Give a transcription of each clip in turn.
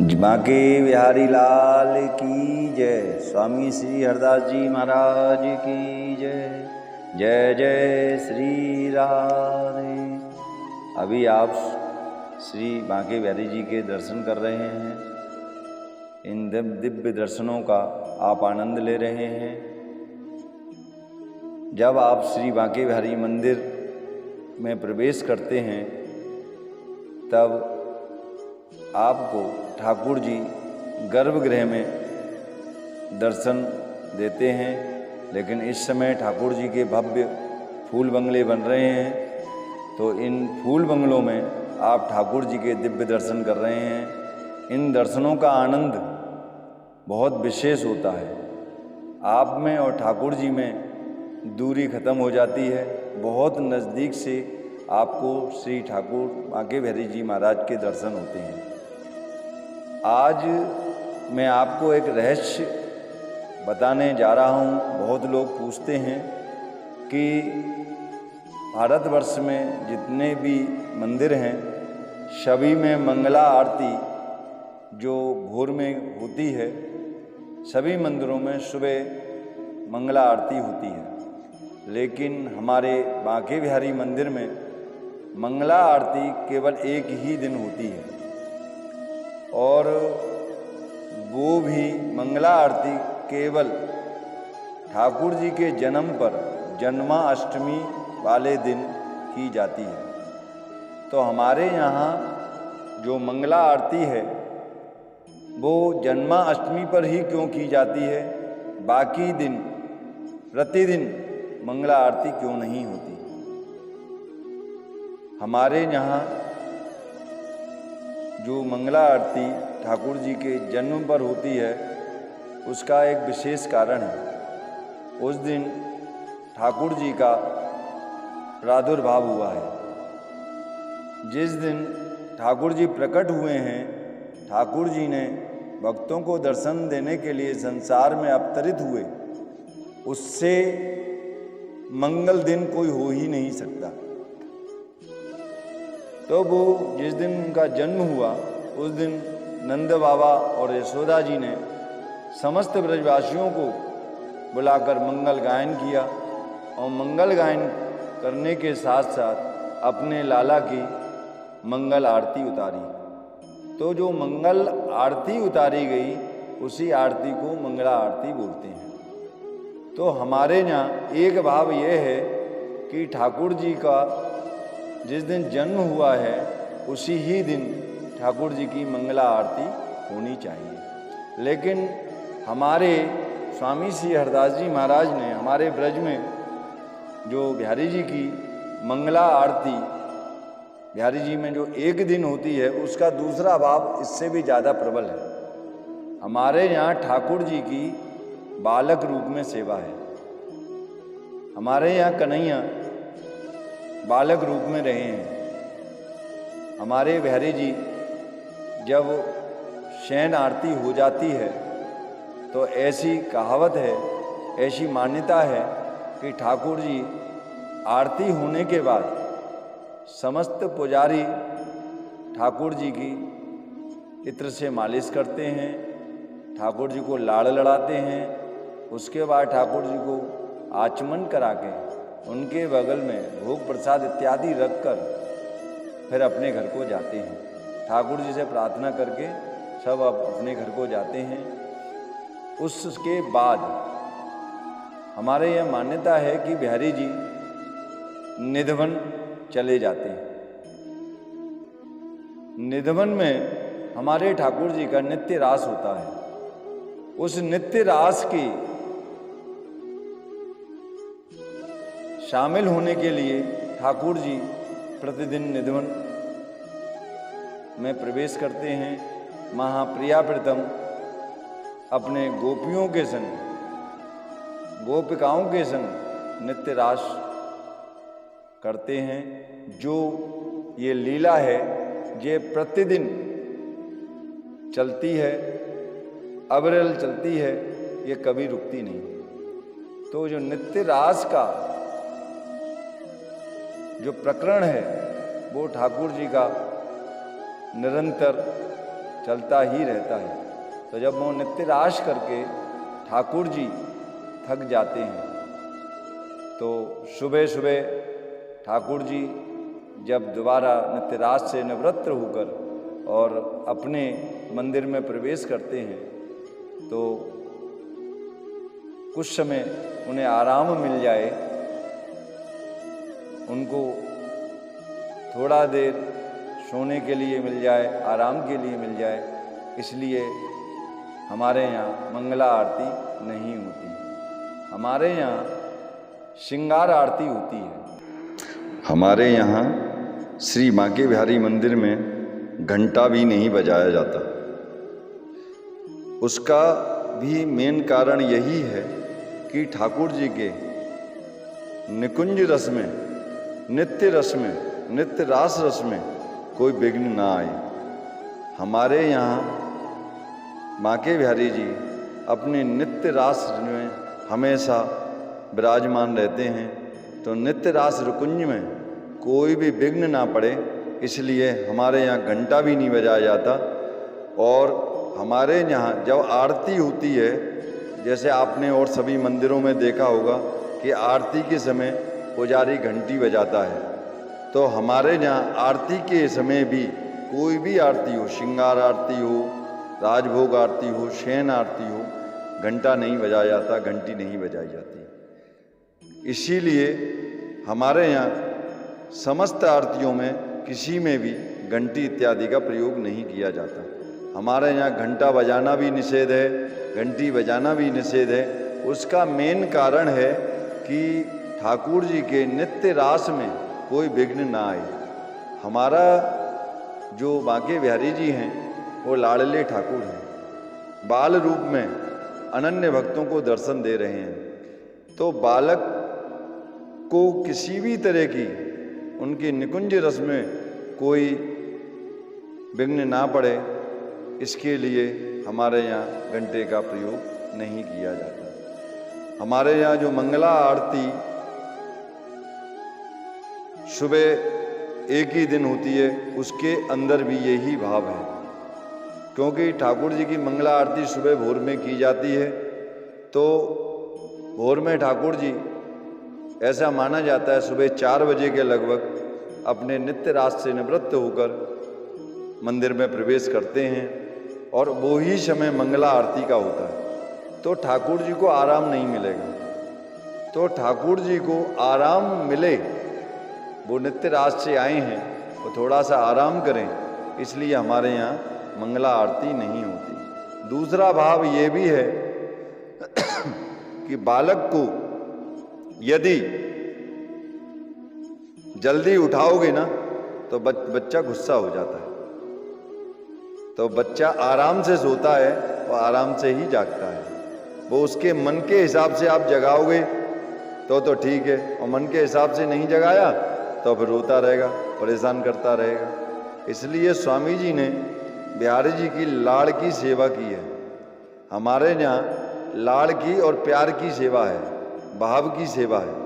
बांके बिहारी लाल की जय। स्वामी श्री हरदास जी महाराज की जय। जय जय श्री राधे। अभी आप श्री बांके बिहारी जी के दर्शन कर रहे हैं। इन दिव्य दर्शनों का आप आनंद ले रहे हैं। जब आप श्री बांके बिहारी मंदिर में प्रवेश करते हैं तब आपको ठाकुर जी गर्भगृह में दर्शन देते हैं, लेकिन इस समय ठाकुर जी के भव्य फूल बंगले बन रहे हैं, तो इन फूल बंगलों में आप ठाकुर जी के दिव्य दर्शन कर रहे हैं। इन दर्शनों का आनंद बहुत विशेष होता है। आप में और ठाकुर जी में दूरी खत्म हो जाती है। बहुत नज़दीक से आपको श्री ठाकुर बांके बिहारी जी महाराज के दर्शन होते हैं। आज मैं आपको एक रहस्य बताने जा रहा हूँ। बहुत लोग पूछते हैं कि भारतवर्ष में जितने भी मंदिर हैं सभी में मंगला आरती जो भोर में होती है, सभी मंदिरों में सुबह मंगला आरती होती है, लेकिन हमारे बांके बिहारी मंदिर में मंगला आरती केवल एक ही दिन होती है, और वो भी मंगला आरती केवल ठाकुर जी के जन्म पर जन्माष्टमी वाले दिन की जाती है। तो हमारे यहाँ जो मंगला आरती है वो जन्माष्टमी पर ही क्यों की जाती है, बाकी दिन प्रतिदिन मंगला आरती क्यों नहीं होती। हमारे यहाँ जो मंगला आरती ठाकुर जी के जन्म पर होती है उसका एक विशेष कारण है। उस दिन ठाकुर जी का प्रादुर्भाव हुआ है। जिस दिन ठाकुर जी प्रकट हुए हैं, ठाकुर जी ने भक्तों को दर्शन देने के लिए संसार में अवतरित हुए, उससे मंगल दिन कोई हो ही नहीं सकता। तो वो जिस दिन उनका जन्म हुआ उस दिन नंद बाबा और यशोदा जी ने समस्त ब्रजवासियों को बुलाकर मंगल गायन किया, और मंगल गायन करने के साथ साथ अपने लाला की मंगल आरती उतारी। तो जो मंगल आरती उतारी गई उसी आरती को मंगला आरती बोलते हैं। तो हमारे यहाँ एक भाव ये है कि ठाकुर जी का जिस दिन जन्म हुआ है उसी ही दिन ठाकुर जी की मंगला आरती होनी चाहिए। लेकिन हमारे स्वामी श्री हरदास जी महाराज ने हमारे ब्रज में जो बिहारी जी की मंगला आरती बिहारी जी में जो एक दिन होती है उसका दूसरा भाव इससे भी ज़्यादा प्रबल है। हमारे यहाँ ठाकुर जी की बालक रूप में सेवा है। हमारे यहाँ कन्हैया बालक रूप में रहे हैं। हमारे बिहारी जी जब शयन आरती हो जाती है तो ऐसी कहावत है, ऐसी मान्यता है कि ठाकुर जी आरती होने के बाद समस्त पुजारी ठाकुर जी की इत्र से मालिश करते हैं, ठाकुर जी को लाड़ लड़ाते हैं। उसके बाद ठाकुर जी को आचमन करा के उनके बगल में भोग प्रसाद इत्यादि रखकर फिर अपने घर को जाते हैं। ठाकुर जी से प्रार्थना करके सब अपने घर को जाते हैं। उसके बाद हमारे यह मान्यता है कि बिहारी जी निधवन चले जाते हैं। निधवन में हमारे ठाकुर जी का नित्य रास होता है। उस नित्य रास की शामिल होने के लिए ठाकुर जी प्रतिदिन निधवन में प्रवेश करते हैं। महाप्रिया प्रीतम अपने गोपियों के संग, गोपिकाओं के संग नित्य रास करते हैं। जो ये लीला है ये प्रतिदिन चलती है, अविरल चलती है, ये कभी रुकती नहीं। तो जो नित्य रास का जो प्रकरण है वो ठाकुर जी का निरंतर चलता ही रहता है। तो जब वो नित्य रास करके ठाकुर जी थक जाते हैं तो सुबह सुबह ठाकुर जी जब दोबारा नित्य रास से निवृत्त होकर और अपने मंदिर में प्रवेश करते हैं तो कुछ समय उन्हें आराम मिल जाए, उनको थोड़ा देर सोने के लिए मिल जाए, आराम के लिए मिल जाए, इसलिए हमारे यहाँ मंगला आरती नहीं होती। हमारे यहाँ श्रृंगार आरती होती है। हमारे यहाँ श्री बांके बिहारी मंदिर में घंटा भी नहीं बजाया जाता। उसका भी मेन कारण यही है कि ठाकुर जी के निकुंज रस में, नित्य रस में, नित्य रास रस में कोई विघ्न ना आए। हमारे यहाँ बांके बिहारी जी अपने नित्य रास में हमेशा विराजमान रहते हैं, तो नित्य रास रुकुंज में कोई भी विघ्न ना पड़े, इसलिए हमारे यहाँ घंटा भी नहीं बजाया जाता। और हमारे यहाँ जब आरती होती है, जैसे आपने और सभी मंदिरों में देखा होगा कि आरती के समय पुजारी घंटी बजाता है, तो हमारे यहाँ आरती के समय भी कोई भी आरती हो, श्रृंगार आरती हो, राजभोग आरती हो, शयन आरती हो, घंटा नहीं बजाया जाता, घंटी नहीं बजाई जाती। इसीलिए हमारे यहाँ समस्त आरतियों में किसी में भी घंटी इत्यादि का प्रयोग नहीं किया जाता। हमारे यहाँ घंटा बजाना भी निषेध है, घंटी बजाना भी निषेध है। उसका मेन कारण है कि ठाकुर जी के नित्य रास में कोई विघ्न ना आए। हमारा जो बांके बिहारी जी हैं वो लाडले ठाकुर हैं, बाल रूप में अनन्य भक्तों को दर्शन दे रहे हैं। तो बालक को किसी भी तरह की उनके निकुंज रस में कोई विघ्न ना पड़े, इसके लिए हमारे यहाँ घंटे का प्रयोग नहीं किया जाता। हमारे यहाँ जो मंगला आरती सुबह एक ही दिन होती है, उसके अंदर भी यही भाव है, क्योंकि ठाकुर जी की मंगला आरती सुबह भोर में की जाती है। तो भोर में ठाकुर जी ऐसा माना जाता है सुबह 4 बजे के लगभग अपने नित्य रास से निवृत्त होकर मंदिर में प्रवेश करते हैं और वो ही समय मंगला आरती का होता है। तो ठाकुर जी को आराम नहीं मिलेगा। तो ठाकुर जी को आराम मिले, वो नित्य रास से आए हैं, वो थोड़ा सा आराम करें, इसलिए हमारे यहाँ मंगला आरती नहीं होती। दूसरा भाव ये भी है कि बालक को यदि जल्दी उठाओगे ना तो बच्चा गुस्सा हो जाता है। तो बच्चा आराम से सोता है और आराम से ही जागता है। वो उसके मन के हिसाब से आप जगाओगे तो ठीक है, और मन के हिसाब से नहीं जगाया तो फिर रोता रहेगा, परेशान करता रहेगा। इसलिए स्वामी जी ने बिहारी जी की लाड़ की सेवा की है। हमारे यहाँ लाड़ की और प्यार की सेवा है, भाव की सेवा है।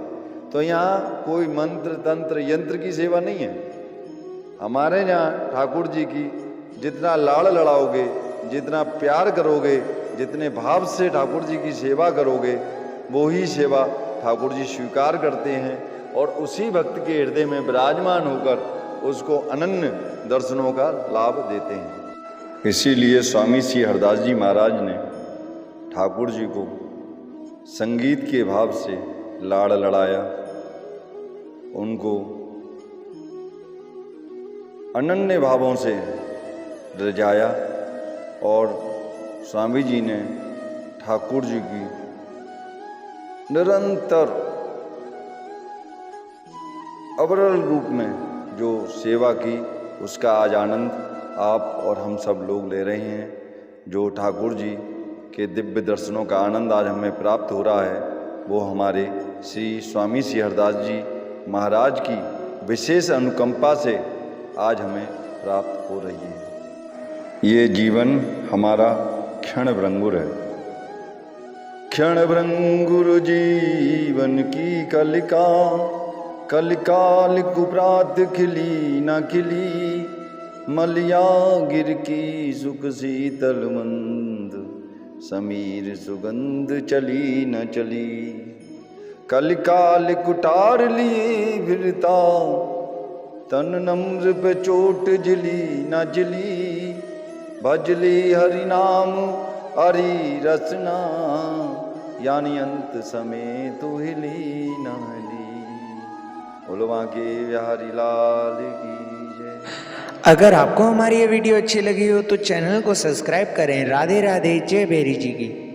तो यहाँ कोई मंत्र तंत्र यंत्र की सेवा नहीं है। हमारे यहाँ ठाकुर जी की जितना लाड़ लड़ाओगे, जितना प्यार करोगे, जितने भाव से ठाकुर जी की सेवा करोगे, वो ही सेवा ठाकुर जी स्वीकार करते हैं और उसी भक्त के हृदय में विराजमान होकर उसको अनन्य दर्शनों का लाभ देते हैं। इसीलिए स्वामी श्री हरदास जी महाराज ने ठाकुर जी को संगीत के भाव से लाड़ लड़ाया, उनको अनन्य भावों से रिझाया और स्वामी जी ने ठाकुर जी की निरंतर अविरल रूप में जो सेवा की, उसका आज आनंद आप और हम सब लोग ले रहे हैं। जो ठाकुर जी के दिव्य दर्शनों का आनंद आज हमें प्राप्त हो रहा है, वो हमारे श्री स्वामी श्री हरदास जी महाराज की विशेष अनुकंपा से आज हमें प्राप्त हो रही है। ये जीवन हमारा क्षण भंगुर है, क्षण भंगुर जीवन की कलिका, कलिकाल कुप्रात खिली न खिली, मलिया गिर की सुख शीतल मंद, समीर सुगंध चली न चली। कलिकाल कुटार लिए फिरता, तन नम्र पे चोट जिली न जिली। भजली हरि नाम हरि रसना, यानी अंत समय तो हिली न हिली। बोलो बांके बिहारी लाल की जय। अगर आपको हमारी ये वीडियो अच्छी लगी हो तो चैनल को सब्सक्राइब करें। राधे राधे, जय भैरी जी की।